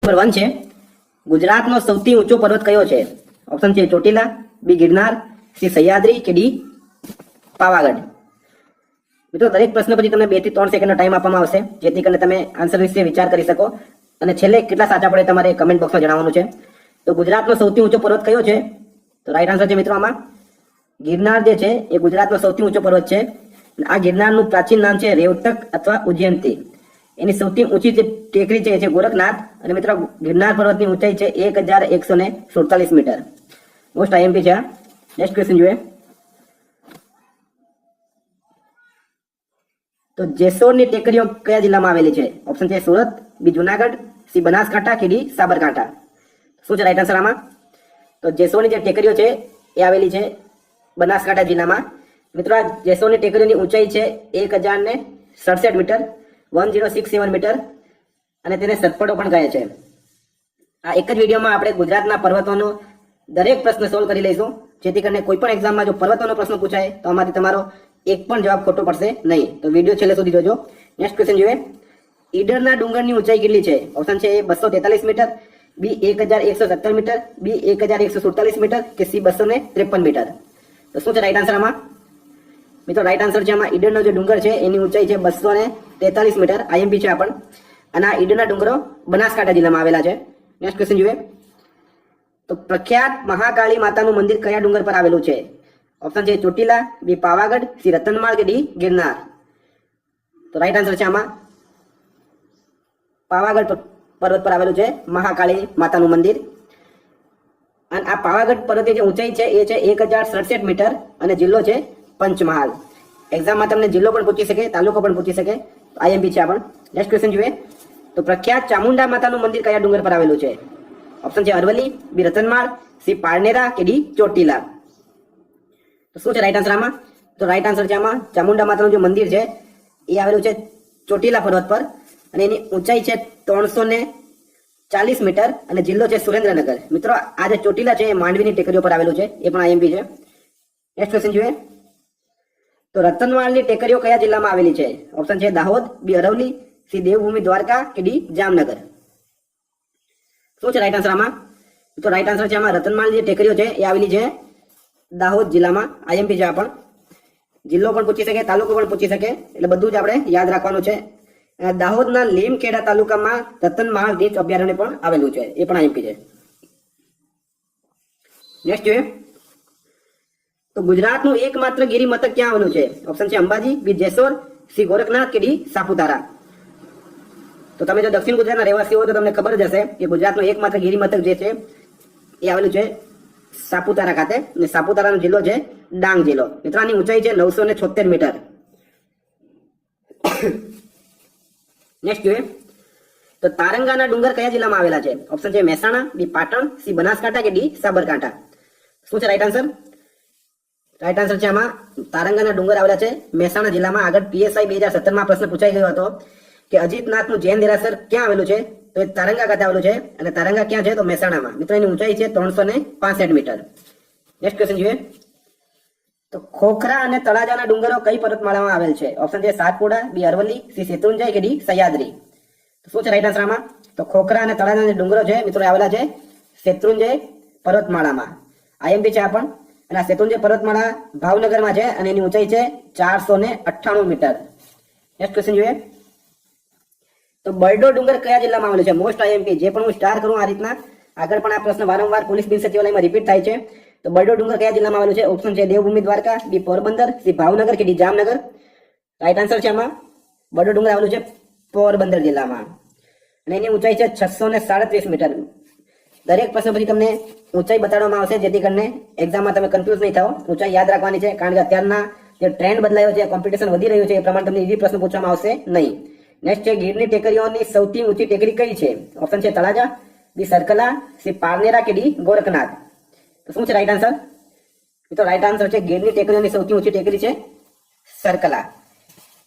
Number 1 છે ગુજરાતનો સૌથી ઊંચો પર્વત કયો છે? ઓપ્શન છે ચોટીલા, બી ગિરનાર, સી સહ્યાદ્રી કે ડી પાવાગઢ. મિત્રો દરેક પ્રશ્ન પછી તમને 2 થી 3 સેકન્ડનો ટાઈમ આપવામાં આવશે જેથી કરીને તમે આન્સર વિશે વિચાર કરી શકો અને છેલ્લે કેટલા સાચા પડે તમારે કમેન્ટ બોક્સમાં જણાવવાનું છે. તો ગુજરાતનો સૌથી ઊંચો પર્વત કયો છે? તો રાઈટ આન્સર છે મિત્રો આમાં ગિરનાર જે છે એ ગુજરાતનો સૌથી ઊંચો પર્વત છે. આ ગિરનારનું પ્રાચીન નામ છે રેવતક અથવા ઉજ્જૈનથી. એની સૌથી ઊંચી જે ટેકરી છે એ છે ગોરખનાથ અને મિત્રો ગિરનાર પર્વતની ઊંચાઈ છે 1147 મીટર. મોસ્ટ આઈએમપી છે. નેક્સ્ટ ક્વેશ્ચન જોઈએ. તો જેસોરની ટેકરીઓ કયા જિલ્લામાં આવેલી છે? ઓપ્શન છે સુરત, બી જુનાગઢ, સી બનાસકાંઠા કે ડી સાબરકાંઠા. શું છે રાઈટ આન્સર આમાં? તો જેસોરની જે ટેકરીઓ છે એ આવેલી છે બનાસકાંઠા જિલ્લામાં. મિત્રો આ જેસોરની ટેકરીઓની ઊંચાઈ છે 1067 મીટર, 1067 મીટર અને તેને સતપડો પણ કહે છે. આ એક જ વિડીયોમાં આપણે ગુજરાતના પર્વતોનો દરેક પ્રશ્ન સોલ્વ કરી લઈશું જેથી કરીને કોઈ પણ એક્ઝામમાં જો પર્વતોનો પ્રશ્ન પૂછાય તો આમાંથી તમારો એક પણ જવાબ ખોટો પડશે નહીં. તો વિડીયો છેલ્લે સુધી જોજો. નેક્સ્ટ ક્વેશ્ચન જોઈએ. ઈડરના ડુંગરની ઊંચાઈ કેટલી છે? ઓપ્શન છે એ 243 મીટર, બી 1117 મીટર, બી 1147 મીટર કે સી 253 મીટર. તો શું છે રાઈટ આન્સર આમાં? મિત્રો રાઈટ આન્સર છે આમાં ઈડરનો જે ડુંગર છે એની ઊંચાઈ છે 243 મીટર. આઈએમપી છે આ પણ. અને આ ઈડરના ડુંગરો બનાસકાંઠા જિલ્લામાં આવેલા છે. નેક્સ્ટ ક્વેશ્ચન જોઈએ. તો પ્રખ્યાત મહાકાળી માતાનું મંદિર કયા ડુંગર પર આવેલું છે? ઓપ્શન છે ચોટીલા, બી પાવાગઢ, સી રતનમાળ કે ડી ગિરનાર. તો રાઈટ આન્સર છે આમાં પાવાગઢ પર્વત પર આવેલું છે મહાકાળી માતાનું મંદિર. અને આ પાવાગઢ પર્વતની જે ઊંચાઈ છે એ છે 1067 મીટર અને જિલ્લો છે પંચમહાલ. એક્ઝામમાં તમને જિલ્લો પણ પૂછી શકે, તાલુકો પણ પૂછી શકે. આઈએમપી છે આ પણ. નેક્સ્ટ ક્વેશ્ચન જોઈએ. તો પ્રખ્યાત ચામુંડા માતાનું મંદિર કયા ડુંગર પર આવેલું છે? ઓપ્શન છે અરવલ્લી, બી રતનમાળ, સી પારનેરા કે ડી ચોટીલા. તો શું છે રાઈટ આન્સર આમાં? તો રાઈટ આન્સર છે આમાં ચામુંડા માતાનું જે મંદિર છે એ આવેલું છે ચોટીલા પર્વત પર અને એની ઊંચાઈ છે 340 મીટર અને જિલ્લો છે સુરેન્દ્રનગર. મિત્રો આ જે ચોટીલા છે એ માંડવીની ટેકરીઓ પર આવેલું છે, એ પણ આઈએમપી છે. નેક્સ્ટ ક્વેશ્ચન જોઈએ. તો રતનમાળની ટેકરીઓ કયા જિલ્લામાં આવેલી છે? ઓપ્શન છે દાહોદ, બી અરવલ્લી, સી દેવભૂમિ દ્વારકા કે ડી જામનગર. શું છે રાઈટ આન્સર આમાં? તો રાઈટ આન્સર છે આમાં રતનમાળની જે ટેકરીઓ છે એ આવેલી છે દાહોદ જિલ્લામાં. આઈએમપી છે આ પણ. જિલ્લો પણ પૂછી શકે, તાલુકો પણ પૂછી શકે, એટલે બધું જ આપણે યાદ રાખવાનું છે. દાહોદના લીમખેડા તાલુકામાં રતનમાળ રીંછ અભયારણ્ય પણ આવેલું છે, એ પણ આઈએમપી છે. નેક્સ્ટ જોઈએ. તો ગુજરાતનું એકમાત્ર ગિરિમથક ક્યાં આવેલું છે? ઓપ્શન છે અંબાજી, બી જેસોર, સી ગોરખનાથ કે ડી સાપુતારા. તો તમે જો દક્ષિણ ગુજરાતના રહેવાસી હો તો તમને ખબર જ હશે કે ગુજરાતનું એકમાત્ર ગિરિમથક જે છે એ આવેલું છે સાપુતારા ખાતે અને સાપુતારાનો જિલ્લો છે ડાંગ જિલ્લો. મિત્રોની ઊંચાઈ છે 976 મીટર. નેક્સ્ટ જોઈએ. તો તારંગાના ડુંગર કયા જિલ્લામાં આવેલા છે? ઓપ્શન છે મહેસાણા, બી પાટણ, સી બનાસકાંઠા કે ડી સાબરકાંઠા. શું છે રાઈટ આન્સર? રાઈટ આન્સર છે આમાં તારંગાના ડુંગર આવેલા છે મહેસાણા જિલ્લામાં. આગળ PSI 2017માં પ્રશ્ન પૂછાઈ ગયો હતો કે અજીતનાથનું જૈન દેરાસર ક્યાં આવેલું છે? તો એ તારંગા ખાતે આવેલું છે અને તારંગા ક્યાં છે? તો મહેસાણામાં. મિત્રો એની ઊંચાઈ છે 365 મીટર. નેક્સ્ટ ક્વેશ્ચન જોઈએ. તો ખોખરા અને તળાજાના ડુંગરો કઈ પર્વતમાળામાં આવેલ છે? ઓપ્શન છે સાતપુડા, બી અરવલ્લી, સી શેત્રુંજય કે ડી સહ્યાદ્રી. તો શું છે રાઈટ આન્સર આમાં? તો ખોખરા અને તળાજાના જે ડુંગરો છે મિત્રો આવેલા છે શેત્રુંજય પર્વતમાળામાં. આઈએમપી છે આ પણ. અને આ શેત્રુંજય પર્વતમાળા ભાવનગરમાં છે અને એની ઊંચાઈ છે 498 મીટર. નેક્સ્ટ ક્વેશ્ચન જોઈએ. તો બરડો ડુંગર કયા જિલ્લામાં આવેલો છે? Most IMP. જે પણ હું સ્ટાર કરું આ રીતના આગળ પણ આ પ્રશ્ન વારંવાર પોલીસ બિન સચિવાલયમાં રિપીટ થાય છે. તો બરડો ડુંગર કયા જિલ્લામાં આવેલું છે? ઓપ્શન છે દેવભૂમિ દ્વારકા, બી પોરબંદર, સી ભાવનગર કે ડી જામનગર. રાઈટ આન્સર છે આમાં બરડો ડુંગર આવેલું છે પોરબંદર જિલ્લામાં અને એની ઊંચાઈ છે 637 મીટર. દરેક પ્રશ્ન પછી તમને ઊંચાઈ બતાડવામાં આવશે જેથી કરીને એક્ઝામમાં તમે કન્ફ્યુઝ નહીં થાઓ. ઊંચાઈ યાદ રાખવાની છે કારણ કે અત્યારના જે ટ્રેન્ડ બદલાયો છે, કોમ્પિટિશન વધી રહ્યું છે, એ પ્રમાણે તમને ઈઝી પ્રશ્ન પૂછવામાં આવશે નહીં. નેક્સ્ટ છે ગીરની ટેકરીઓની સૌથી ઊંચી ટેકરી કઈ છે? ઓપ્શન છે તળાજા, બી સરકલા, સી પારનેરા કે ડી ગોરખનાથ. તો શું છે રાઈટ આન્સર? તો રાઈટ આન્સર છે ગીરની ટેકરીઓની સૌથી ઊંચી ટેકરી છે સરકલા.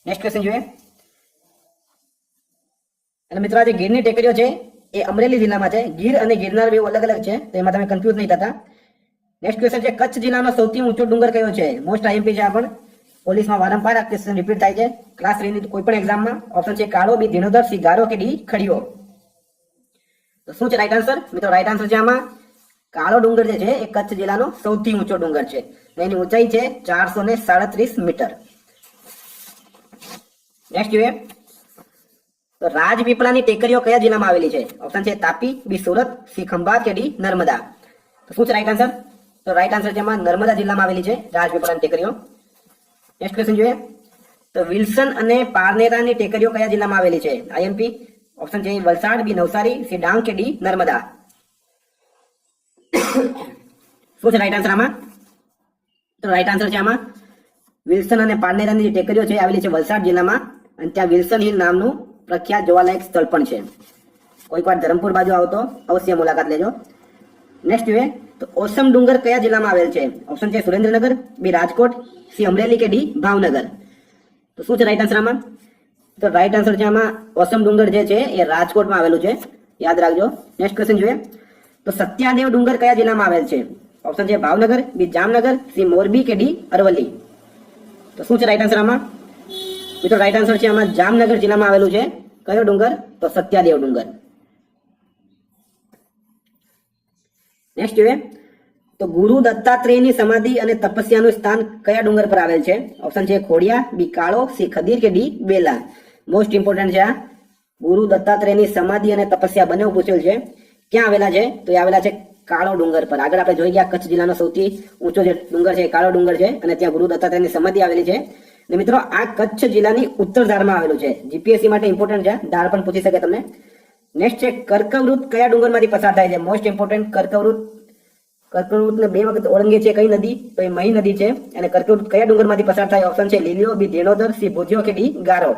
નેક્સ્ટ ક્વેશ્ચન જોઈએ. અને મિત્રો આ જે ગીરની ટેકરીઓ છે એ અમરેલી જિલ્લામાં છે. ગીર અને ગિરનાર બે અલગ અલગ છે તો એમાં તમે કન્ફ્યુઝ નહીં થતા. નેક્સ્ટ ક્વેશ્ચન છે કચ્છ જિલ્લાનો સૌથી ઊંચો ડુંગર કયો છે? મોસ્ટ આઈએમપી છે આ પણ. પોલીસમાં વારંવાર આ ક્વેશ્ચન રિપીટ થાય છે ક્લાસ 3 ની કોઈ પણ એક્ઝામમાં. ઓપ્શન છે કાળો, બી ધીણોધર, સી ગારો કે ડી ખડીયો. તો તો શું છે રાઈટ આન્સર? મિત્રો રાઈટ આન્સર છે આમાં કાળો ડુંગર જે છે એ કચ્છ જિલ્લાનો સૌથી ઊંચો ડુંગર છે. એની ઊંચાઈ છે 437 મીટર. નેક્સ્ટ જોઈએ તો રાજપીપળાની ટેકરીઓ કયા જિલ્લામાં આવેલી છે? ઓપ્શન છે તાપી, બી સુરત, સી ખંભાત કે ડી નર્મદા. તો શું છે રાઈટ આન્સર? તો રાઈટ આન્સર છે એમાં નર્મદા જિલ્લામાં આવેલી છે રાજપીપળાની ટેકરીઓ. નેક્સ્ટ ક્વેશ્ચન જોઈએ તો વિલ્સન અને પારનેરાની ટેકરીઓ કયા જિલ્લામાં આવેલી છે? આઈએમપી. ઓપ્શન છે વલસાડ, બી નવસારી, સી ડાંગ કે ડી નર્મદા. શું છે રાઈટ આન્સર આમાં? તો રાઈટ આન્સર છે આમાં વિલ્સન અને પારનેરાની જે ટેકરીઓ છે આવેલી છે વલસાડ જિલ્લામાં, અને ત્યાં વિલ્સન હિલ નામનું પ્રખ્યાત જોવાલાયક સ્થળ પણ છે. કોઈક વાર ધરમપુર બાજુ આવો તો અવશ્ય મુલાકાત લેજો. નેક્સ્ટ જોઈએ તો ઓસમ ડુંગર કયા જિલ્લામાં આવેલ છે? ઓપ્શન છે સુરેન્દ્રનગર, બી રાજકોટ, સી અમરેલી કે ડી ભાવનગર. તો શું છે રાઈટ આન્સર આમાં? તો રાઈટ આન્સર છે આમાં ઓસમ ડુંગર જે છે એ રાજકોટમાં આવેલું છે, યાદ રાખજો. નેક્સ્ટ ક્વેશ્ચન જોઈએ તો સત્યાદેવ ડુંગર કયા જિલ્લામાં આવેલ છે? ઓપ્શન છે ભાવનગર, બી જામનગર, સી મોરબી કે ડી અરવલ્લી. તો શું છે રાઈટ આન્સર આમાં? મિત્રો રાઈટ આન્સર છે આમાં જામનગર જિલ્લામાં આવેલું છે. કયો ડુંગર? તો સત્યાદેવ ડુંગર. નેક્સ્ટ જોઈએ તો ગુરુ દત્તાત્રેયની સમાધિ અને તપસ્યાનું સ્થાન કયા ડુંગર પર આવેલ છે? ઓપ્શન છે ખોડિયા, બી કાળો, સી ખદીર કે ડી બેલા. મોસ્ટ ઇમ્પોર્ટન્ટ છે આ. ગુરુ દત્તાત્રેયની સમાધિ અને તપસ્યા બંને પૂછેલ છે. ક્યાં આવેલા છે? તો એ આવેલા છે કાળો ડુંગર પર. આગળ આપણે જોઈ ગયા કચ્છ જિલ્લાનો સૌથી ઊંચો જે ડુંગર છે કાળો ડુંગર છે, અને ત્યાં ગુરુ દત્તાત્રેયની સમાધિ આવેલી છે. અને મિત્રો આ કચ્છ જિલ્લાની ઉત્તર ધારમાં આવેલું છે. જીપીએસસી માટે ઇમ્પોર્ટન્ટ છે, ધાર પણ પૂછી શકે તમને. નેક્સ્ટ છે કર્કવૃત કયા ડુંગરમાંથી પસાર થાય છે? મોસ્ટ ઇમ્પોર્ટન્ટ કર્કવૃતને બે વખત ઓળંગે છે કઈ નદી? તો એ મહી નદી છે. અને કર્કવૃત કયા ડુંગરમાંથી પસાર થાય? ઓપ્શન છે લીલીયો, બી ધીણોધર, સી ભુજ્યો કે ડી ગારો.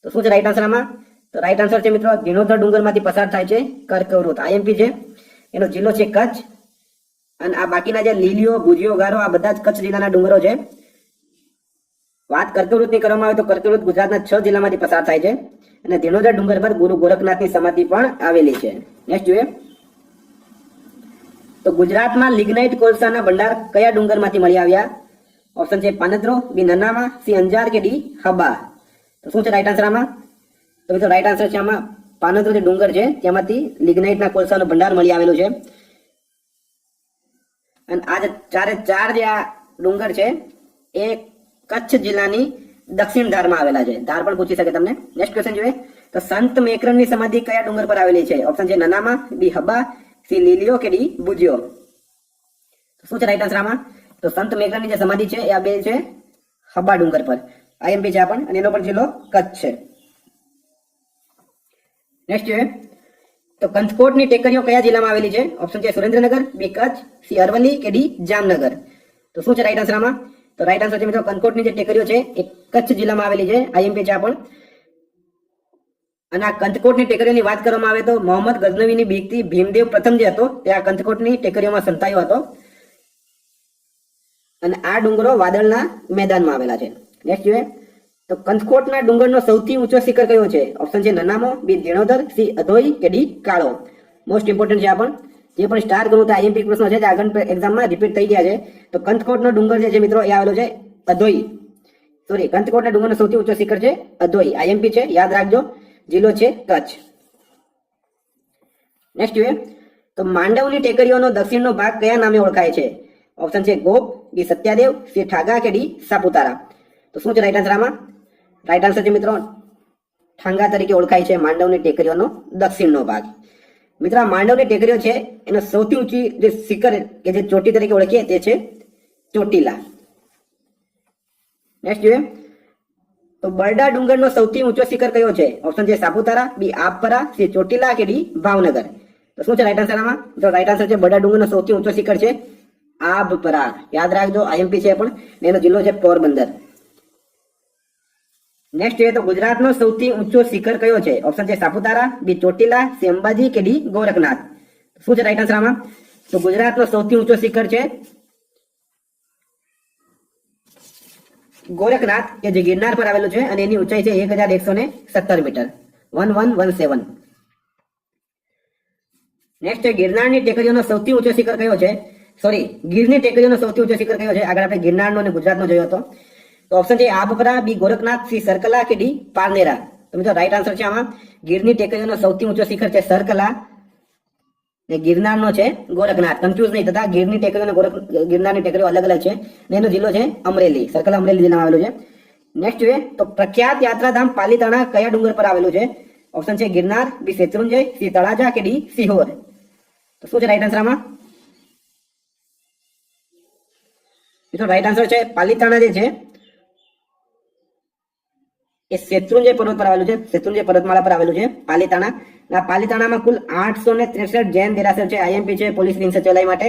તો શું છે રાઈટ આન્સર આમાં? તો રાઈટ આન્સર છે મિત્રો ધીણોધર ડુંગરમાંથી પસાર થાય છે કર્કવૃત. આઈએમપી છે. એનો જિલ્લો છે કચ્છ. અને આ બાકીના જે લીલીયો, ભુજિયો, ગારો આ બધા જ કચ્છ જિલ્લાના ડુંગરો છે. વાત કર્કવૃતની કરવામાં આવે તો કર્કવૃત ગુજરાતના 6 જિલ્લામાંથી પસાર થાય છે. અને ધીણોધર ડુંગર પર ગુરુ ગોરખનાથની સમાધિ પણ આવેલી છે. નેક્સ્ટ જોઈએ તો ગુજરાતમાં લિગ્નાઇટ કોલસાના ભંડાર કયા ડુંગરમાંથી મળી આવ્યા? ઓપ્શન છે પાનદ્રો, બી નનામા, સી અંજાર કે ડી હબા. તો શું છે રાઈટ આન્સર આમાં? તો મિત્રો રાઈટ આન્સર છે આમાં પાનદ્રો જે ડુંગર છે તેમાંથી લિગ્નાઇટના કોલસાનો ભંડાર મળી આવેલું છે. અને આ ચાર જે આ ડુંગર છે એ કચ્છ જિલ્લાની દક્ષિણ ધારમાં આવેલા છે. ધાર પણ પૂછી શકે તમને. નેક્સ્ટ ક્વેશ્ચન જોઈએ તો સંત મેકરણની સમાધિ કયા ડુંગર પર આવેલી છે? ઓપ્શન છે નનામા, બી હબા, સી લીલિયો કે ડી ભુજ્યો. શું છે રાઈટ આન્સર આમાં? તો સંત મેકરણની જે સમાધિ છે એ આ બે છે હબા ડુંગર પર. આઈએમપી છે પણ, અને એનો પણ જિલ્લો કચ્છ છે. નેક્સ્ટ જોઈએ તો કંથકોટની ટેકરીઓ કયા જિલ્લામાં આવેલી છે? ઓપ્શન છે સુરેન્દ્રનગર, બી કચ્છ, સી અરવલ્લી કે ડી જામનગર. તો શું છે રાઈટ આન્સર આમાં? તો રાઈટ આન્સર છે મિત્રો કંથકોટની જે ટેકરીઓ છે એ કચ્છ જિલ્લામાં આવેલી છે. આઈએમપી છે પણ. અને આ કંથકોટની ટેકરીઓની વાત કરવામાં આવે તો મોહમ્મદ ગઝનવીની બીકથી ભીમદેવ પ્રથમ જે હતો તે આ કંથકોટની ટેકરીઓમાં સંતાયો હતો. અને આ ડુંગરો વાદળના મેદાનમાં આવેલા છે. નેક્સ્ટ જોઈએ તો કંથકોટના ડુંગરનો સૌથી ઊંચો શિખર કયો છે? ઓપ્શન છે નનામો, બી ધીણોધર, સી અધોઈ કે ડી કાળો. મોસ્ટ ઇમ્પોર્ટન્ટ છે આ પણ. જે પણ સ્ટાર ગણું તો આઈએમપી પ્રશ્નો છે જે આગળ એક્ઝામમાં રિપીટ થઈ ગયા છે. તો કંથકોટનો ડુંગર જે છે મિત્રો એ આવેલો છે અધોઈ. કંથકોટના ડુંગરનો સૌથી ઊંચો શિખર છે અધોઈ. આઈએમપી છે, યાદ રાખજો. જિલ્લો છે કચ્છ. નેક્સ્ટ જોઈએ તો માંડવની ટેકરીઓનો દક્ષિણનો ભાગ કયા નામે ઓળખાય છે? ઓપ્શન છે ગોપ, બી સત્યાદેવ, સી ઠાગા કે ડી સાપુતારા. તો શું છે રાઈટ આન્સર આમાં? રાઈટ આન્સર છે મિત્રો ઠાંગા તરીકે ઓળખાય છે માંડવની ટેકરીઓનો દક્ષિણનો ભાગ. મિત્રો આ માંડવની ટેકરીઓ છે એનો સૌથી ઊંચી જે શિખર કે જે ચોટી તરીકે ઓળખીએ તે છે ચોટીલા. નેક્સ્ટ જોઈએ તો બરડા ડુંગરનો સૌથી ઊંચો શિખર કયો છે? ઓપ્શન છે સાપુતારા, બી આપપરા, સી ચોટીલા કે ડી ભાવનગર. તો શું છે રાઈટ આન્સર આમાં? તો રાઈટ આન્સર છે બરડા ડુંગરનો સૌથી ઊંચો શિખર છે આબપરા. યાદ રાખજો, આઈએમપી છે પણ. એનો જિલ્લો છે પોરબંદર. નેક્સ્ટ જોઈએ તો ગુજરાતનો સૌથી ઊંચો શિખર કયો છે? ઓપ્શન છે સાપુતારા, બી ચોટીલા, સી અંબાજી કે ડી ગોરખનાથ. શું છે રાઈટ આન્સર આમાં? તો ગુજરાતનો સૌથી ઊંચો શિખર છે ગોરખનાથ કે જે ગિરનાર પર આવેલું છે, અને એની ઊંચાઈ છે 1117 મીટર, 1117. નેક્સ્ટ ગિરનારની ટેકરીઓનો સૌથી ઊંચો શિખર કયો છે? ગીરની ટેકરીઓનો સૌથી ઊંચો શિખર કયો છે? આગળ આપણે ગિરનારનો અને ગુજરાતનો જોયો હતો. તો ઓપ્શન છે આબપરા, બી ગોરખનાથ, સી સરકલા કે ડી પારનેરા. તો મિત્રો રાઈટ આન્સર છે આમાં ગીરની ટેકરીઓનો સૌથી ઊંચો શિખર છે સરકલા. ને ગિરનારનો છે ગોરખનાથ. કન્ફ્યુઝ નહીં થતા, ગીરની ટેકરીઓ અને ગિરનારની ટેકરીઓ અલગ અલગ છે. ને એનો જિલ્લો છે અમરેલી, સર્કલ અમરેલી જિલ્લામાં આવેલું છે. નેક્સ્ટ જોઈએ તો પ્રખ્યાત યાત્રાધામ પાલીતાણા કયા ડુંગર પર આવેલું છે? ઓપ્શન છે ગિરનાર, બી શેત્રુંજય, સી તળાજા કે ડી સિહોર. તો શું છે રાઈટ આન્સર આમાં? મિત્રો રાઈટ આન્સર છે પાલીતાણા જે છે એ શેત્રુંજય પર્વત પર આવેલું છે. શેત્રુંજય પર્વતમાળા પર આવેલું છે પાલીતાણા. પાલીતાણામાં કુલ 863 જૈન દેરાસર છે. આઈએમપી છે પોલીસ રિંગ સચિવાલય માટે.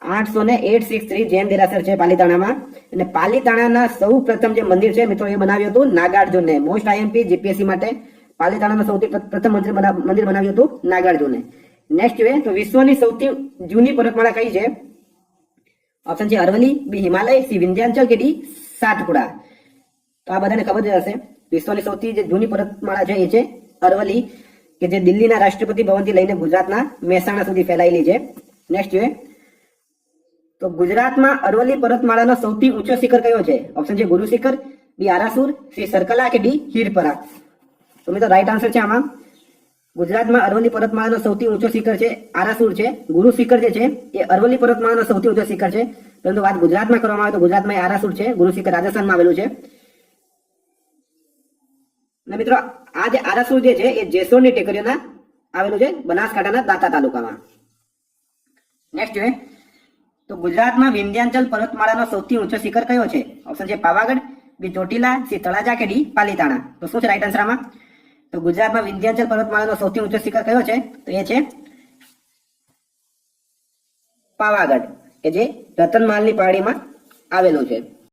863 જૈન દેરાસર છે પાલીતાણામાં. અને પાલીતાણાના સૌ પ્રથમ જે મંદિર છે મિત્રો એ બનાવ્યું હતું નાગાર્જુને. મોસ્ટ આઈએમપી જીપીએસસી માટે પાલીતાણાનું સૌથી પ્રથમ મંદિર બનાવ્યું હતું નાગાર્જુને. નેક્સ્ટ જોઈએ તો વિશ્વની સૌથી જૂની પર્વતમાળા કઈ છે? ઓપ્શન છે અરવલ્લી, બી હિમાલય, સી વિંધ્યાચલ કે ડી સાતપુડા. તો આ બધાને ખબર જ હશે. વિશ્વની સૌથી જે જૂની પર્વતમાળા છે એ છે અરવલ્લી, કે જે દિલ્હીના રાષ્ટ્રપતિ ભવનથી લઈને ગુજરાતના મહેસાણા સુધી ફેલાયેલી છે. નેક્સ્ટ જોઈએ તો ગુજરાતમાં અરવલ્લી પર્વતમાળાનો સૌથી ઊંચો શિખર કયો છે? ઓપ્શન છે ગુરુ શિખર, બી આરાસુર, સી સરકલા કે ડી હીરપરા. તો મિત્રો રાઈટ આન્સર છે આમાં ગુજરાતમાં અરવલ્લી પર્વતમાળાનો સૌથી ઊંચો શિખર છે આરાસુર છે. ગુરુ શિખર જે છે એ અરવલ્લી પર્વતમાળાનો સૌથી ઊંચો શિખર છે. પરંતુ વાત ગુજરાતમાં કરવામાં આવે તો ગુજરાતમાં આરાસુર છે. ગુરુ શિખર રાજસ્થાનમાં આવેલું છે. અને મિત્રો આ જે આરાસુર જે છે એ જેસોરની ટેકરીઓના આવેલું છે બનાસકાંઠાના દાંતા તાલુકામાં. નેક્સ્ટ જોઈએ તો ગુજરાતમાં વિંધ્યાચલ પર્વતમાળાનો સૌથી ઊંચો શિખર કયો છે? ઓપ્શન છે પાવાગઢ, બી ચોટીલા, સી તળાજા કે ડી પાલીતાણા. તો શું છે રાઈટ આન્સર આમાં? તો ગુજરાતમાં વિંધ્યાચલ પર્વતમાળાનો સૌથી ઊંચો શિખર કયો છે? તો એ છે પાવાગઢ, કે જે રતનમાલની પહાડીમાં આવેલું છે.